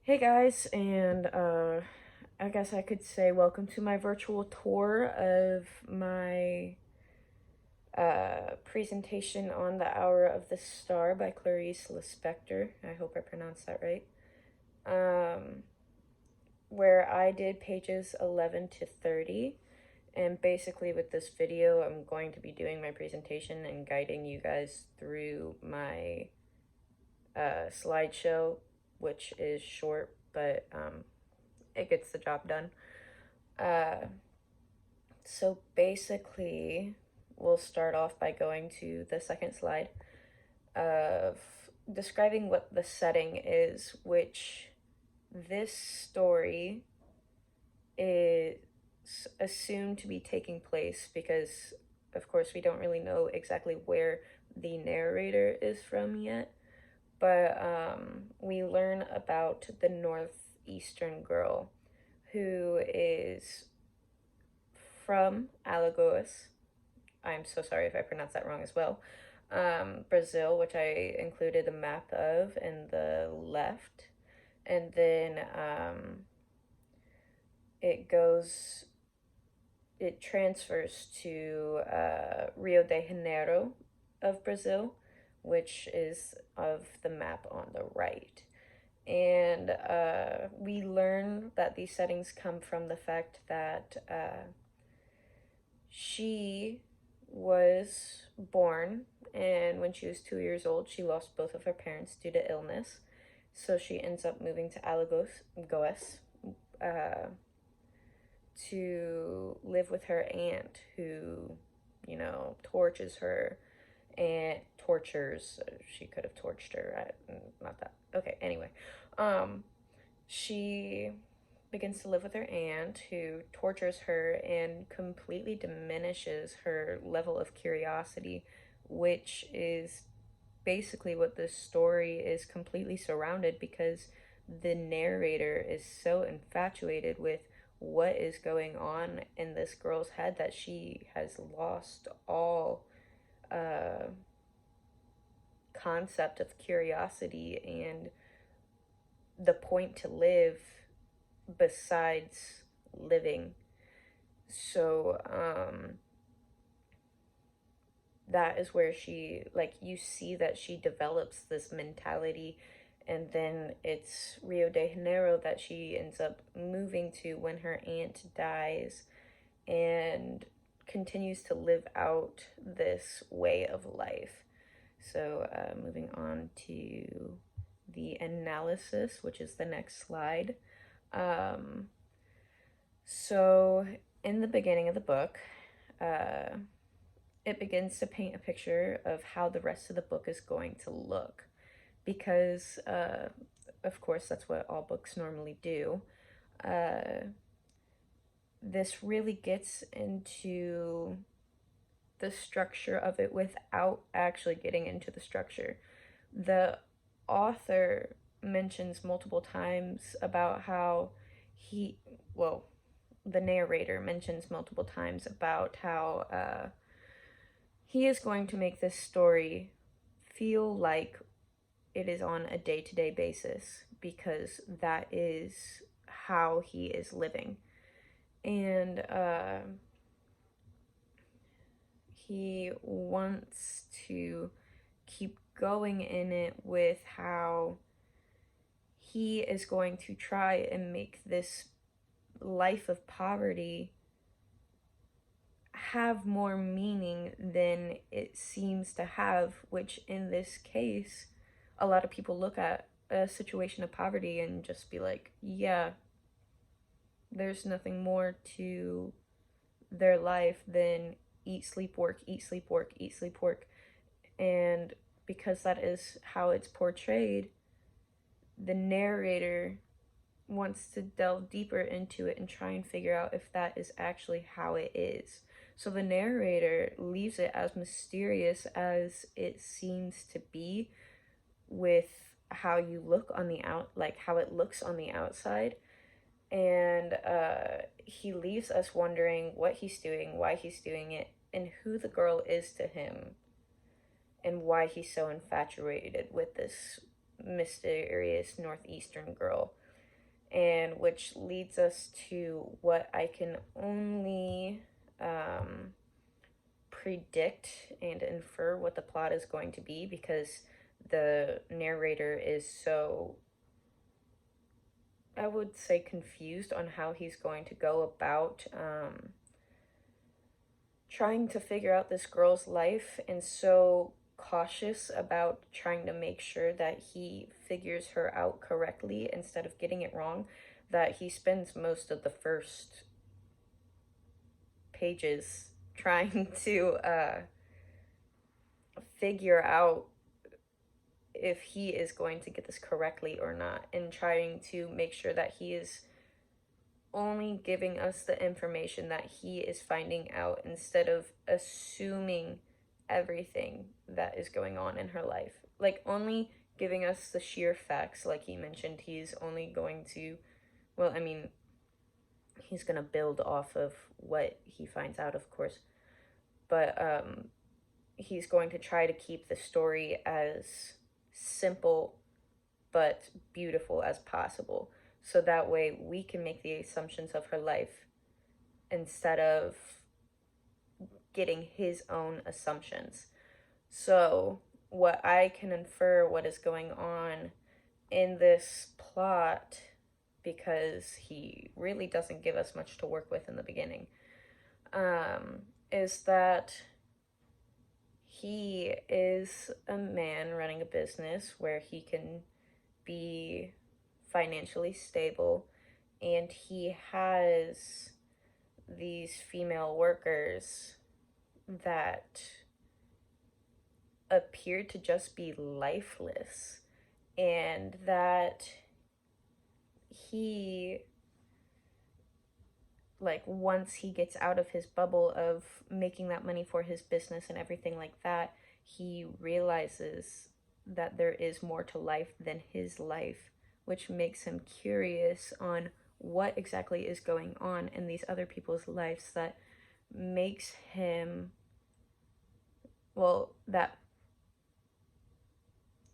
Hey guys, and I guess I could say welcome to my virtual tour of my presentation on The Hour of the Star by Clarice Lispector. I hope I pronounced that right. Where I did pages 11 to 30. And basically, with this video, I'm going to be doing my presentation and guiding you guys through my slideshow, which is short, but it gets the job done. So basically, we'll start off by going to the second slide of describing what the setting is, which this story is assumed to be taking place because, of course, we don't really know exactly where the narrator is from yet. But we learn about the northeastern girl who is from Alagoas. I'm so sorry if I pronounced that wrong as well. Brazil, which I included a map of in the left. And then it transfers to Rio de Janeiro of Brazil, which is of the map on the right. And we learn that these settings come from the fact that she was born, and when she was 2 years old, she lost both of her parents due to illness. So she ends up moving to Alagoas to live with her aunt, who, tortures her and tortures. She could have torched her. Not that. Okay, anyway. She begins to live with her aunt, who tortures her and completely diminishes her level of curiosity, which is basically what this story is completely surrounded, because the narrator is so infatuated with what is going on in this girl's head that she has lost all concept of curiosity and the point to live besides living. So that is where you see that she develops this mentality, and then it's Rio de Janeiro that she ends up moving to when her aunt dies, and continues to live out this way of life. So moving on to the analysis, which is the next slide. So in the beginning of the book, it begins to paint a picture of how the rest of the book is going to look, because of course that's what all books normally do. This really gets into the structure of it without actually getting into the structure. The author mentions multiple times about how the narrator mentions multiple times about how he is going to make this story feel like it is on a day-to-day basis, because that is how he is living. And he wants to keep going in it with how he is going to try and make this life of poverty have more meaning than it seems to have, which in this case, a lot of people look at a situation of poverty and just be like, yeah, there's nothing more to their life than eat, sleep, work, eat, sleep, work, eat, sleep, work. And because that is how it's portrayed, the narrator wants to delve deeper into it and try and figure out if that is actually how it is. So the narrator leaves it as mysterious as it seems to be, with how you look on the how it looks on the outside. And he leaves us wondering what he's doing, why he's doing it, and who the girl is to him, and why he's so infatuated with this mysterious northeastern girl. and which leads us to what I can only predict and infer what the plot is going to be, because the narrator is so, I would say, confused on how he's going to go about trying to figure out this girl's life, and so cautious about trying to make sure that he figures her out correctly instead of getting it wrong, that he spends most of the first pages trying to figure out if he is going to get this correctly or not, and trying to make sure that he is only giving us the information that he is finding out, instead of assuming everything that is going on in her life. Like, only giving us the sheer facts. Like he mentioned, he's only going to, well, I mean, he's going to build off of what he finds out, of course. But he's going to try to keep the story as simple but beautiful as possible, so that way we can make the assumptions of her life instead of getting his own assumptions. So what I can infer what is going on in this plot, because he really doesn't give us much to work with in the beginning, is that he is a man running a business where he can be financially stable, and he has these female workers that appear to just be lifeless, and that he, like, once he gets out of his bubble of making that money for his business and everything like that, he realizes that there is more to life than his life, which makes him curious on what exactly is going on in these other people's lives, that makes him, well, that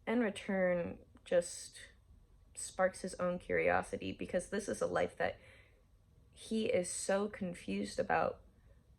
in return just sparks his own curiosity, because this is a life that he is so confused about,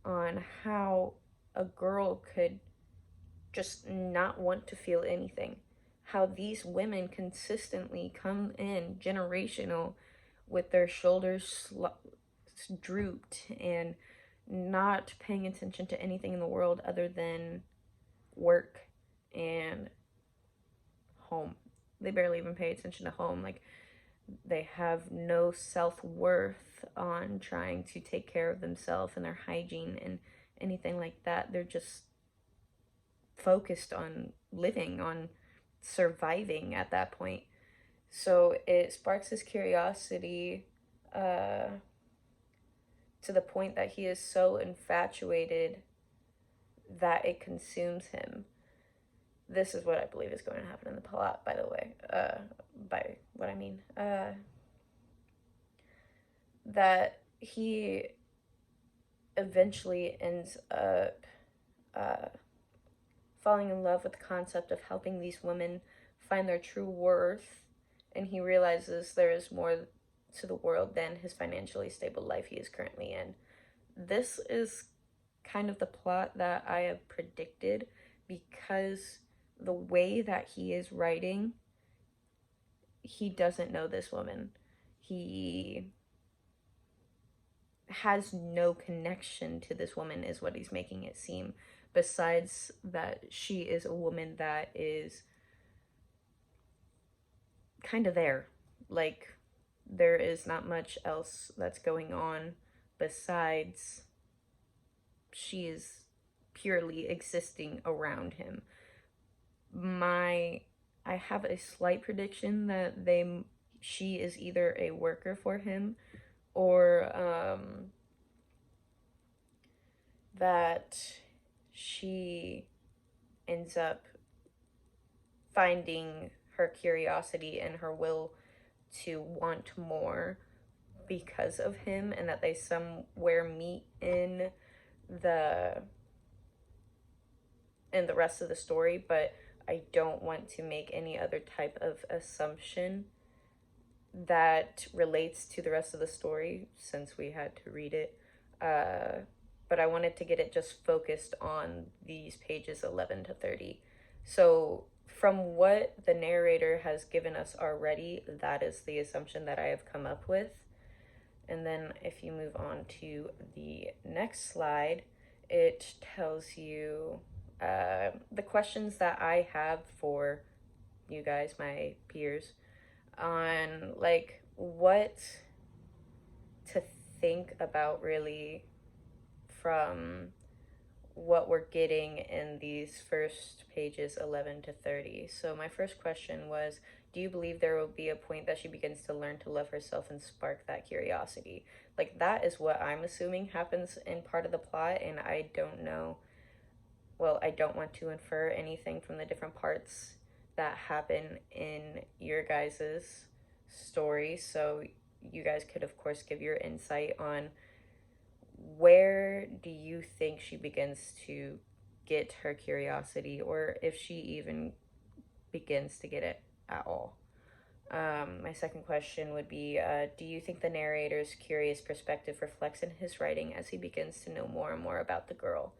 on how a girl could just not want to feel anything. How these women consistently come in generational with their shoulders drooped and not paying attention to anything in the world other than work and home. They barely even pay attention to home. Like, they have no self-worth on trying to take care of themselves and their hygiene and anything like that. They're just focused on living, on surviving at that point. So it sparks his curiosity to the point that he is so infatuated that it consumes him. This is what I believe is going to happen in the plot, by the way. By what I mean. That he eventually ends up falling in love with the concept of helping these women find their true worth, and he realizes there is more to the world than his financially stable life he is currently in. This is kind of the plot that I have predicted, because the way that he is writing, he doesn't know this woman. He has no connection to this woman, is what he's making it seem, besides that she is a woman that is kind of there. Like, there is not much else that's going on besides she is purely existing around him. I have a slight prediction that she is either a worker for him, or that she ends up finding her curiosity and her will to want more because of him, and that they somewhere meet in the rest of the story. But I don't want to make any other type of assumption that relates to the rest of the story since we had to read it. But I wanted to get it just focused on these pages 11 to 30. So, from what the narrator has given us already, that is the assumption that I have come up with. And then if you move on to the next slide, it tells you the questions that I have for you guys, my peers, on like what to think about really from what we're getting in these first pages 11 to 30. So my first question was, do you believe there will be a point that she begins to learn to love herself and spark that curiosity? Like, that is what I'm assuming happens in part of the plot, and I don't know. Well, I don't want to infer anything from the different parts that happen in your guys's story. So you guys could, of course, give your insight on where do you think she begins to get her curiosity, or if she even begins to get it at all. My second question would be, do you think the narrator's curious perspective reflects in his writing as he begins to know more and more about the girl?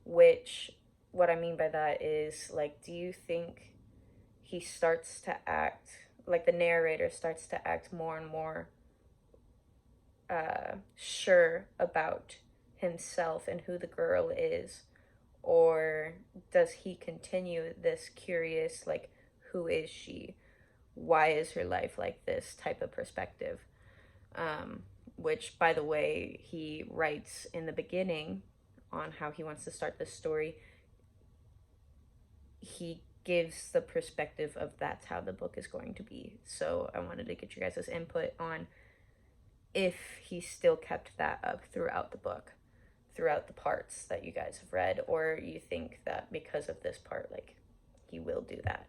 Which, what I mean by that is, like, do you think he starts to act, like the narrator starts to act more and more sure about himself and who the girl is? Or does he continue this curious, like, who is she? Why is her life like this type of perspective? Which, by the way, he writes in the beginning on how he wants to start this story. He gives the perspective of that's how the book is going to be. So I wanted to get you guys' input on if he still kept that up throughout the book, throughout the parts that you guys have read, or you think that because of this part, like, he will do that.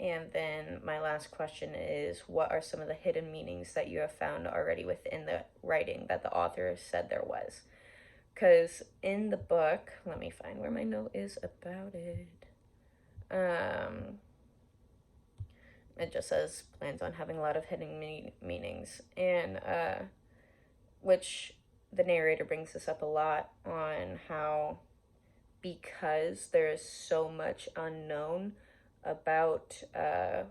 And then my last question is, what are some of the hidden meanings that you have found already within the writing that the author said there was? Because in the book, let me find where my note is about it. It just says plans on having a lot of hidden meanings, and which the narrator brings this up a lot on how, because there is so much unknown about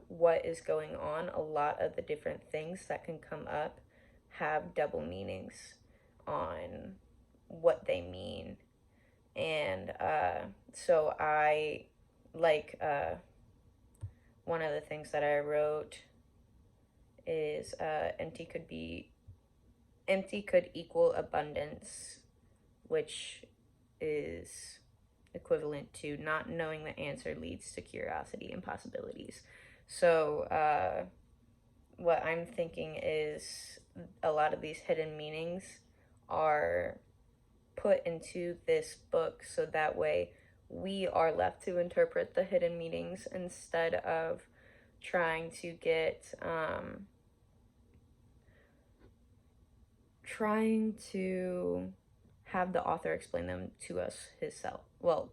what is going on, a lot of the different things that can come up have double meanings on what they mean. And so I like one of the things that I wrote is empty could equal abundance, which is equivalent to not knowing the answer leads to curiosity and possibilities. So what I'm thinking is a lot of these hidden meanings are put into this book so that way we are left to interpret the hidden meanings instead of trying to get trying to have the author explain them to us himself. Well,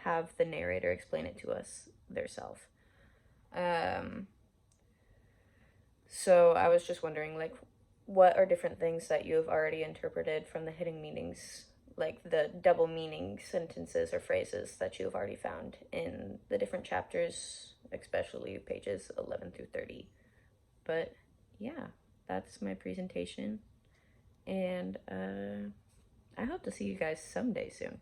have the narrator explain it to us theirself. So I was just wondering, like, what are different things that you have already interpreted from the hidden meanings, like the double meaning sentences or phrases that you have already found in the different chapters, especially pages 11 through 30. But yeah, that's my presentation. And I hope to see you guys someday soon.